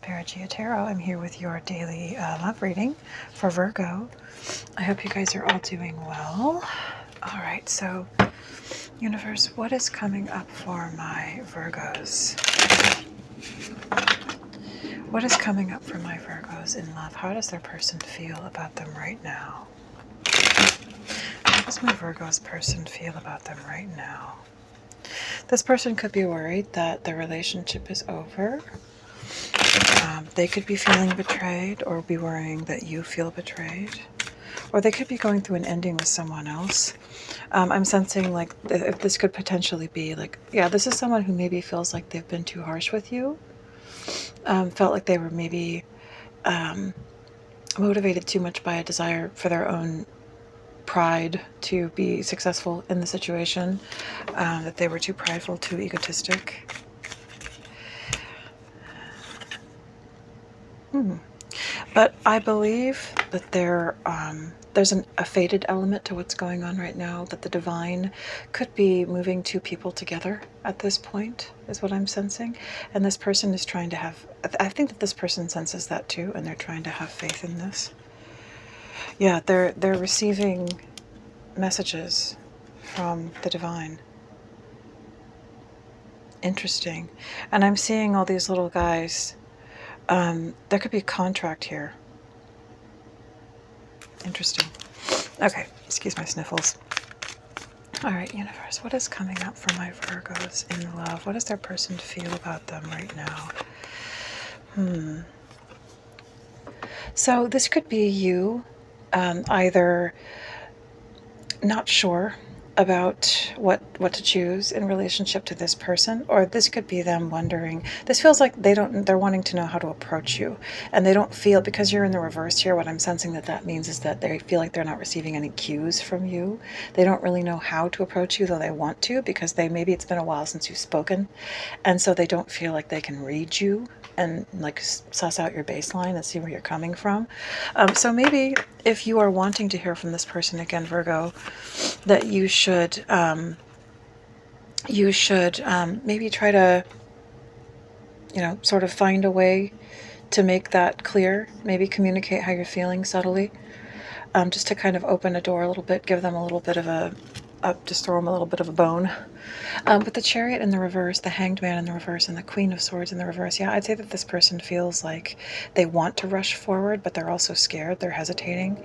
Perigaea Tarot. I'm here with your daily love reading for Virgo. I hope you guys are all doing well. All right, so universe, what is coming up for my Virgos? What is coming up for my Virgos in love? How does their person feel about them right now? How does my Virgos person feel about them right now? This person could be worried that the relationship is over. They could be feeling betrayed or be worrying that you feel betrayed. Or they could be going through an ending with someone else. I'm sensing like if this could potentially be like, yeah, this is someone who maybe feels like they've been too harsh with you. Felt like they were maybe motivated too much by a desire for their own pride to be successful in the situation. That they were too prideful, too egotistic. But I believe that there's a fated element to what's going on right now, that the divine could be moving two people together at this point, is what I'm sensing. And this person is trying to have, I think that this person senses that too, and they're trying to have faith in this. Yeah, they're receiving messages from the divine. Interesting. And I'm seeing all these little guys. There could be a contract here. Interesting. Okay, excuse my sniffles. All right, universe, what is coming up for my Virgos in love? What does their person feel about them right now? So this could be you, either not sure about what to choose in relationship to this person, or this could be them wondering. This feels like they're wanting to know how to approach you, and they don't feel, because you're in the reverse here, what I'm sensing that means is that they feel like they're not receiving any cues from you. They don't really know how to approach you, though they want to, because maybe it's been a while since you've spoken, and so they don't feel like they can read you and like suss out your baseline and see where you're coming from. So maybe if you are wanting to hear from this person again, Virgo, that you should maybe try to, sort of find a way to make that clear. Maybe communicate how you're feeling subtly, just to kind of open a door a little bit, give them a little bit of just throw them a little bit of a bone. With the Chariot in the reverse, the Hanged Man in the reverse, and the Queen of Swords in the reverse, yeah, I'd say that this person feels like they want to rush forward, but they're also scared. They're hesitating.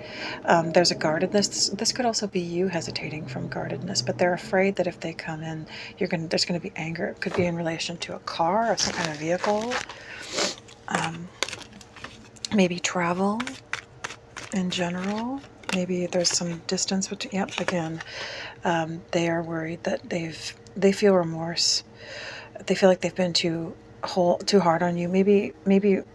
There's a guardedness. This could also be you hesitating from guardedness, but they're afraid that if they come in, there's going to be anger. It could be in relation to a car or some kind of vehicle. Maybe travel in general. Maybe there's some distance between. Yep, again, they are worried that they feel remorse. They feel like they've been too hard on you. Maybe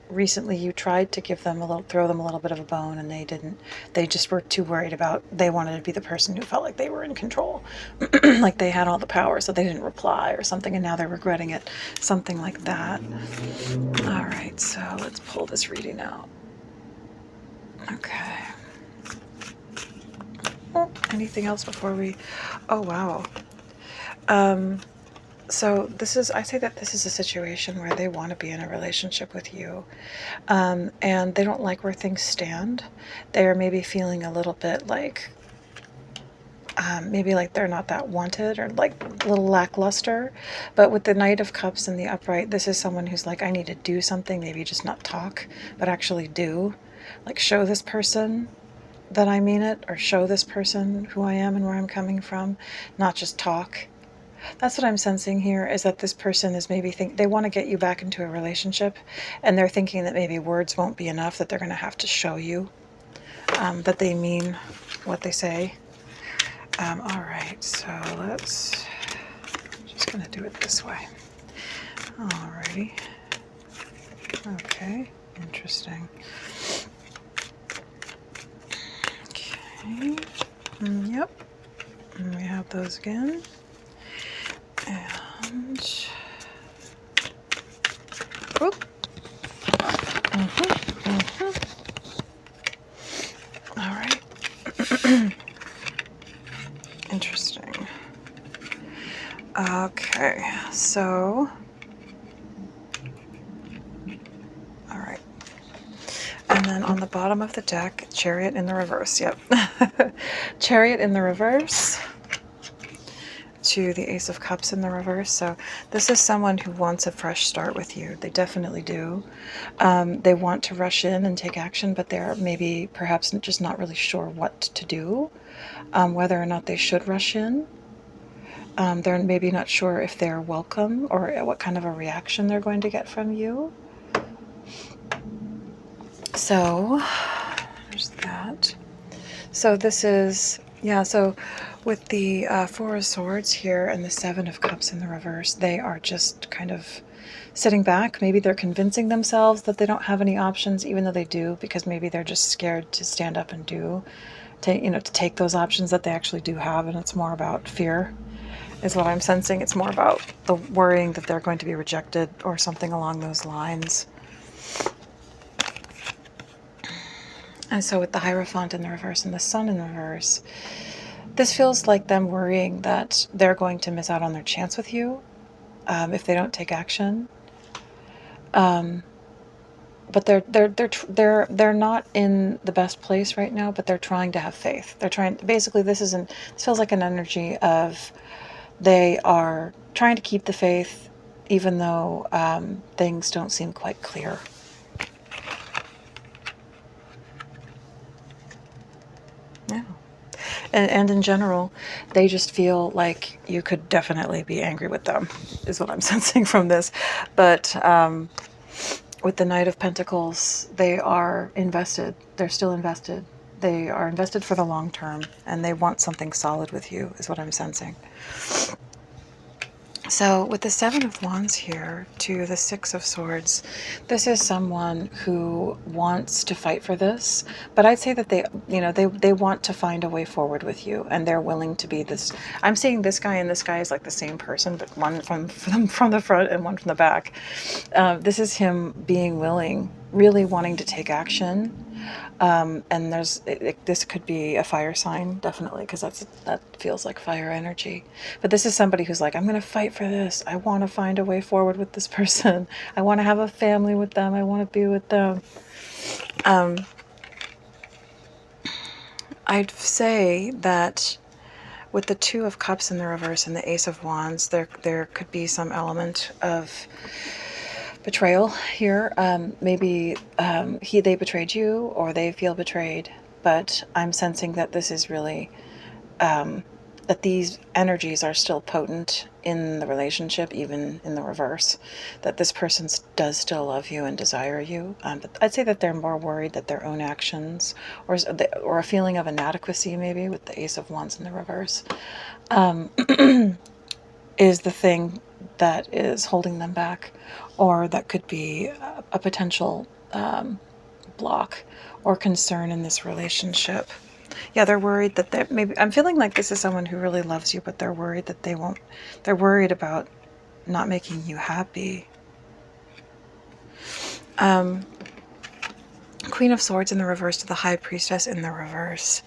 recently you tried to throw them a little bit of a bone, and they didn't. They just were too worried about. They wanted to be the person who felt like they were in control, like they had all the power, so they didn't reply or something, and now they're regretting it. Something like that. All right, so let's pull this reading out. Okay. Anything else before we... Oh, wow. So I say that this is a situation where they want to be in a relationship with you, and they don't like where things stand. They're maybe feeling a little bit like, maybe like they're not that wanted, or like a little lackluster. But with the Knight of Cups and the upright, this is someone who's like, I need to do something, maybe just not talk, but actually do. Like show this person that I mean it, or show this person who I am and where I'm coming from, not just talk. That's what I'm sensing here, is that this person is maybe they want to get you back into a relationship, and they're thinking that maybe words won't be enough, that they're going to have to show you that they mean what they say. All right, so just going to do it this way. Alrighty. Okay, interesting. Okay. Yep. And we have those again. And whoop. All right. Interesting. Okay, so all And then on the bottom of the deck, Chariot in the reverse. Yep. Chariot in the reverse to the Ace of Cups in the reverse. So this is someone who wants a fresh start with you. They definitely do. They want to rush in and take action, but they're maybe perhaps just not really sure what to do, whether or not they should rush in. They're maybe not sure if they're welcome or what kind of a reaction they're going to get from you. So there's that. So this is, yeah, so with the Four of Swords here and the Seven of Cups in the reverse, they are just kind of sitting back. Maybe they're convincing themselves that they don't have any options, even though they do, because maybe they're just scared to stand up and to take those options that they actually do have, and it's more about fear, is what I'm sensing. It's more about the worrying that they're going to be rejected or something along those lines. And so with the Hierophant in the reverse and the Sun in the reverse, this feels like them worrying that they're going to miss out on their chance with you if they don't take action. But they're not in the best place right now, but they're trying to have faith. They're trying, basically this feels like an energy of they are trying to keep the faith even though things don't seem quite clear. Yeah. And in general, they just feel like you could definitely be angry with them, is what I'm sensing from this. But with the Knight of Pentacles, they are invested. They're still invested. They are invested for the long term, and they want something solid with you, is what I'm sensing. So with the Seven of Wands here to the Six of Swords, this is someone who wants to fight for this, but I'd say that they want to find a way forward with you, and they're willing to be this. I'm seeing this guy and this guy is like the same person, but one from the front and one from the back. This is him being willing, really wanting to take action. And this could be a fire sign, definitely, because that feels like fire energy. But this is somebody who's like, I'm going to fight for this. I want to find a way forward with this person. I want to have a family with them. I want to be with them. I'd say that with the Two of Cups in the reverse and the Ace of Wands, there could be some element of betrayal here. Maybe they betrayed you, or they feel betrayed, but I'm sensing that this is really that these energies are still potent in the relationship, even in the reverse, that this person does still love you and desire you. But I'd say that they're more worried that their own actions or a feeling of inadequacy, maybe with the Ace of Wands in the reverse, is the thing that is holding them back, or that could be a potential block or concern in this relationship. Yeah, they're worried that maybe, I'm feeling like this is someone who really loves you, but they're worried that they're worried about not making you happy. Queen of Swords in the reverse to the High Priestess in the reverse.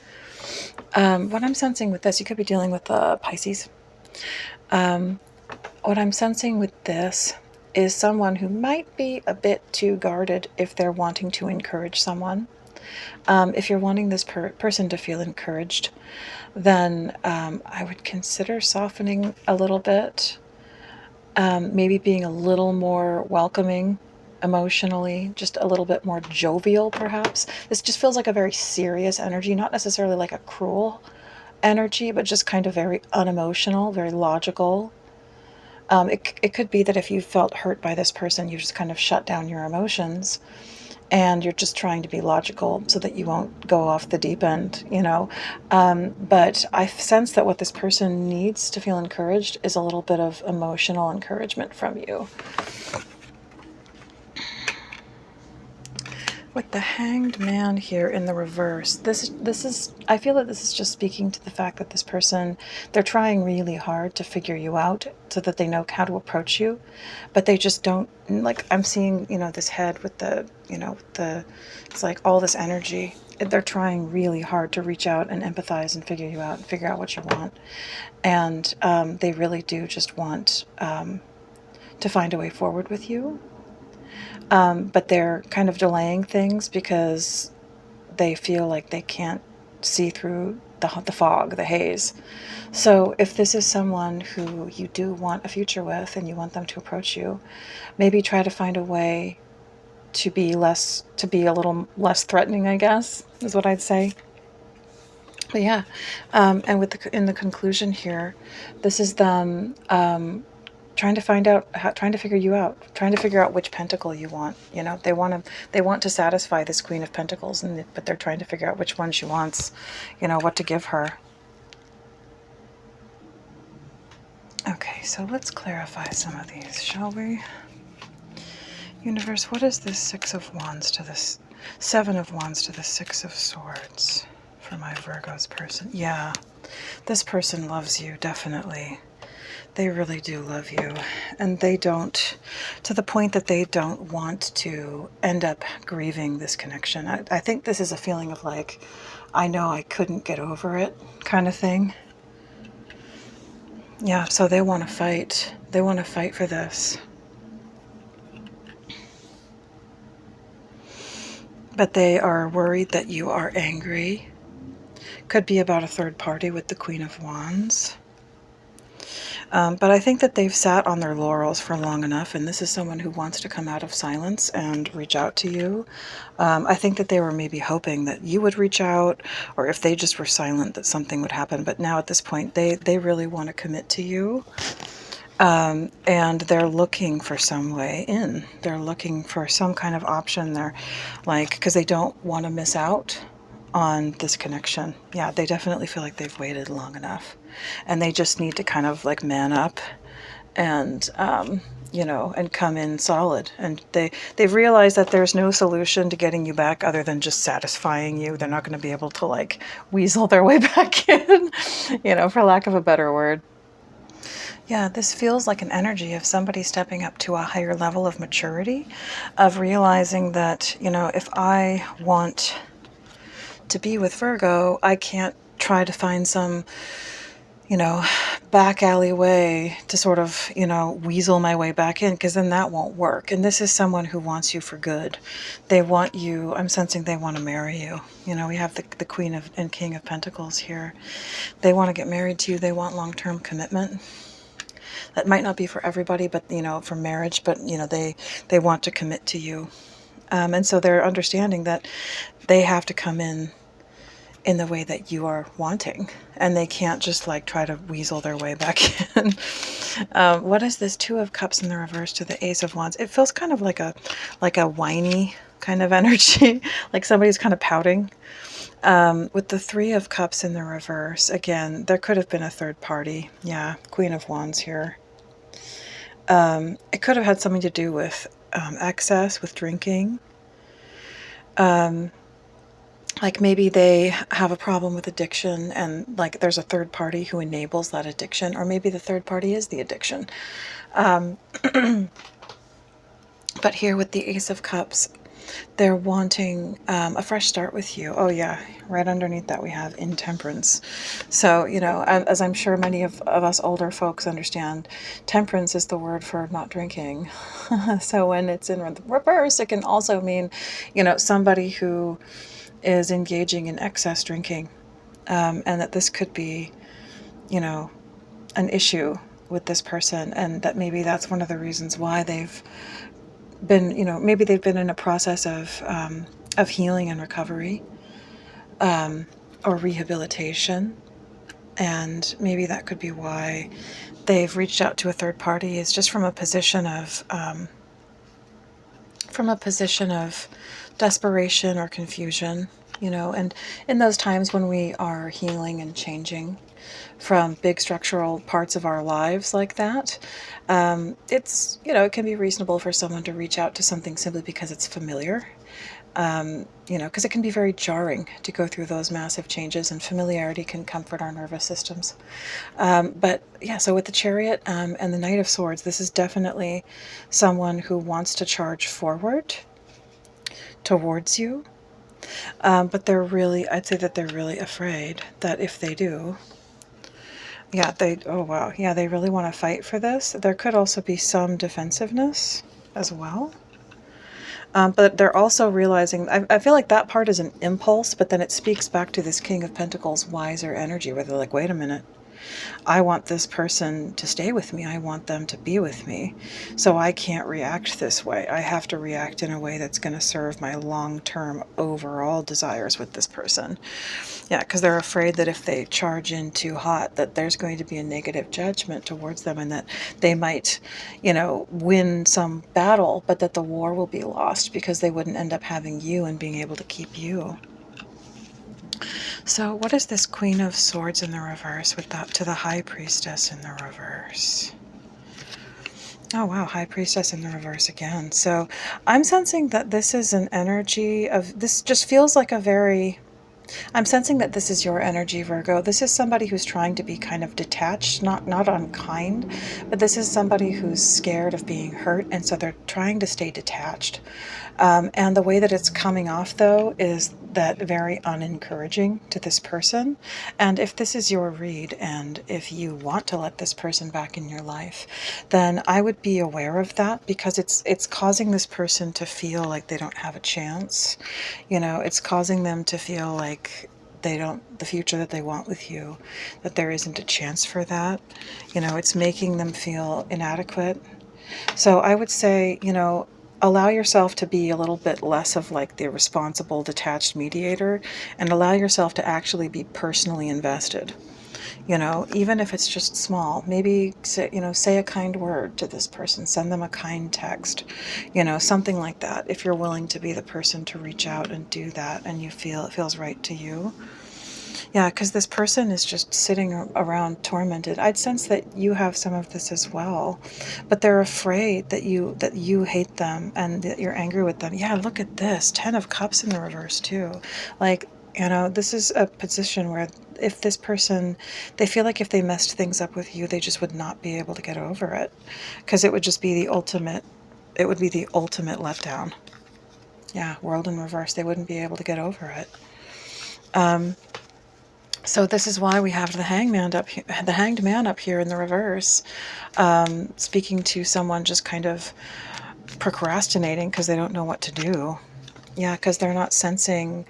What I'm sensing with this, you could be dealing with Pisces. What I'm sensing with this is someone who might be a bit too guarded if they're wanting to encourage someone. If you're wanting this person to feel encouraged, then I would consider softening a little bit, maybe being a little more welcoming emotionally, just a little bit more jovial perhaps. This just feels like a very serious energy, not necessarily like a cruel energy, but just kind of very unemotional, very logical. It could be that if you felt hurt by this person, you just kind of shut down your emotions and you're just trying to be logical so that you won't go off the deep end, but I sense that what this person needs to feel encouraged is a little bit of emotional encouragement from you. With the Hanged Man here in the reverse, this is, I feel that this is just speaking to the fact that this person, they're trying really hard to figure you out so that they know how to approach you, but they just don't, like, I'm seeing, this head with the, it's like all this energy. They're trying really hard to reach out and empathize and figure you out and figure out what you want. And they really do just want to find a way forward with you. but they're kind of delaying things because they feel like they can't see through the fog, the haze. So if this is someone who you do want a future with and you want them to approach you, maybe try to find a way to be a little less threatening, I guess, is what I'd say. But yeah, and in the conclusion here, this is them trying to find out, trying to figure you out, trying to figure out which pentacle you want. You know, they want to satisfy this Queen of Pentacles, but they're trying to figure out which one she wants, you know, what to give her. Okay, so let's clarify some of these, shall we? Universe, what is this Six of Wands to this Seven of Wands to the Six of Swords for my Virgo's person? Yeah, this person loves you, definitely. They really do love you. And they don't, to the point that they don't want to end up grieving this connection. I think this is a feeling of like, I know I couldn't get over it kind of thing. Yeah, so they want to fight. They want to fight for this. But they are worried that you are angry. Could be about a third party with the Queen of Wands. But I think that they've sat on their laurels for long enough, and this is someone who wants to come out of silence and reach out to you. I think that they were maybe hoping that you would reach out, or if they just were silent, that something would happen. But now at this point, they really want to commit to you. And they're looking for some way in. They're looking for some kind of option. They're like, because they don't want to miss out on this connection. Yeah, they definitely feel like they've waited long enough. And they just need to kind of like man up and, you know, and come in solid. And they've realized that there's no solution to getting you back other than just satisfying you. They're not going to be able to like weasel their way back in, you know, for lack of a better word. Yeah, this feels like an energy of somebody stepping up to a higher level of maturity, of realizing that, you know, if I want to be with Virgo, I can't try to find some, you know, back alley way to sort of, you know, weasel my way back in, because then that won't work. And this is someone who wants you for good. They want you, I'm sensing they want to marry you. You know, we have the Queen of and King of Pentacles here. They want to get married to you. They want long-term commitment. That might not be for everybody, but, you know, for marriage, but, you know, they want to commit to you. And so they're understanding that they have to come in the way that you are wanting, and they can't just like try to weasel their way back in. What is this Two of Cups in the reverse to the Ace of Wands? It feels kind of like a whiny kind of energy, like somebody's kind of pouting. With the Three of Cups in the reverse, again, there could have been a third party. Yeah, Queen of Wands here. It could have had something to do with excess, with drinking. Like maybe they have a problem with addiction, and like there's a third party who enables that addiction, or maybe the third party is the addiction. But here with the Ace of Cups, they're wanting a fresh start with you. Oh yeah, right underneath that we have intemperance. So, you know, as I'm sure many of us older folks understand, temperance is the word for not drinking. So when it's in reverse, it can also mean, you know, somebody who is engaging in excess drinking, and that this could be, you know, an issue with this person, and that maybe that's one of the reasons why they've been, you know, maybe they've been in a process of healing and recovery, or rehabilitation, and maybe that could be why they've reached out to a third party, is just from a position of desperation or confusion, you know. And in those times when we are healing and changing from big structural parts of our lives like that, it's, you know, it can be reasonable for someone to reach out to something simply because it's familiar, you know, because it can be very jarring to go through those massive changes, and familiarity can comfort our nervous systems. But yeah, so with the Chariot and the Knight of Swords, this is definitely someone who wants to charge forward towards you. But they're really, I'd say that they're really afraid that if they do, yeah, oh wow, yeah, they really want to fight for this. There could also be some defensiveness as well. But they're also realizing, I feel like that part is an impulse, but then it speaks back to this King of Pentacles wiser energy where they're like, wait a minute, I want this person to stay with me. I want them to be with me. So I can't react this way. I have to react in a way that's going to serve my long-term overall desires with this person. Yeah, because they're afraid that if they charge in too hot, that there's going to be a negative judgment towards them and that they might, win some battle, but that the war will be lost because they wouldn't end up having you and being able to keep you. So what is this Queen of Swords in the reverse with that to the High Priestess in the reverse? Oh, wow, High Priestess in the reverse again. So I'm sensing that this is an energy of, this just feels like a very, I'm sensing that this is your energy, Virgo. This is somebody who's trying to be kind of detached, not unkind, but this is somebody who's scared of being hurt, and so they're trying to stay detached. And the way that it's coming off, though, is that very unencouraging to this person. And if this is your read, and if you want to let this person back in your life, then I would be aware of that, because it's causing this person to feel like they don't have a chance. It's causing them to feel like they don't, the future that they want with you, that there isn't a chance for that. It's making them feel inadequate. So I would say, allow yourself to be a little bit less of like the responsible, detached mediator, and allow yourself to actually be personally invested. Even if it's just small, maybe say a kind word to this person, send them a kind text, something like that. If you're willing to be the person to reach out and do that, and you feel it feels right to you. Yeah, because this person is just sitting around tormented. I'd sense that you have some of this as well, but they're afraid that you hate them and that you're angry with them. Yeah, look at this, 10 of Cups in the reverse too. Like, this is a position where if this person, they feel like if they messed things up with you, they just would not be able to get over it, because it would just be the ultimate, it would be the ultimate letdown. Yeah, World in reverse, they wouldn't be able to get over it. So this is why we have the Hanged Man up here in the reverse, speaking to someone just kind of procrastinating because they don't know what to do. Yeah, because they're not sensing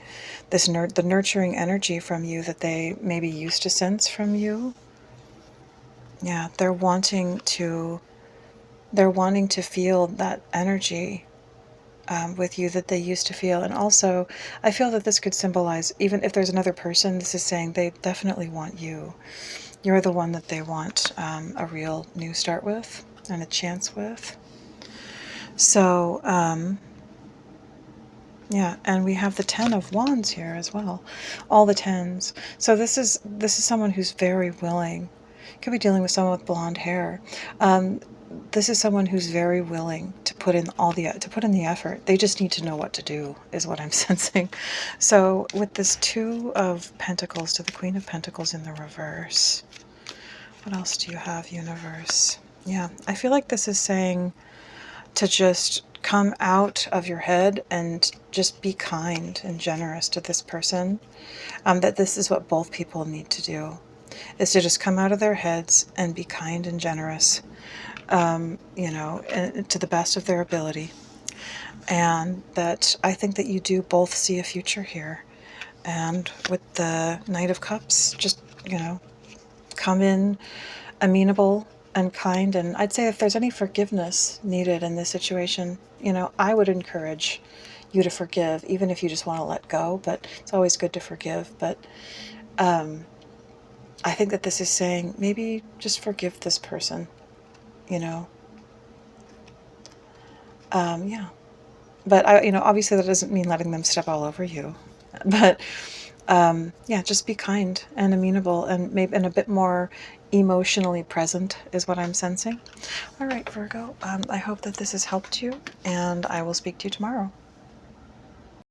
this the nurturing energy from you that they maybe used to sense from you. Yeah, they're wanting to feel that energy with you that they used to feel. And also, I feel that this could symbolize, even if there's another person, this is saying they definitely want you. You're the one that they want a real new start with and a chance with. So, yeah, and we have the 10 of Wands here as well. All the 10s. So this is someone who's very willing. Could be dealing with someone with blonde hair. This is someone who's very willing to put in the effort. They just need to know what to do, is what I'm sensing. So with this 2 of Pentacles to the Queen of Pentacles in the reverse, what else do you have, universe? Yeah, I feel like this is saying to just come out of your head and just be kind and generous to this person. That this is what both people need to do, is to just come out of their heads and be kind and generous. To the best of their ability. And that I think that you do both see a future here. And with the Knight of Cups, just, come in amenable and kind. And I'd say if there's any forgiveness needed in this situation, I would encourage you to forgive, even if you just want to let go. But it's always good to forgive. But I think that this is saying maybe just forgive this person. Yeah, but obviously that doesn't mean letting them step all over you, but yeah, just be kind and amenable and maybe a bit more emotionally present is what I'm sensing. All right, Virgo, I hope that this has helped you, and I will speak to you tomorrow.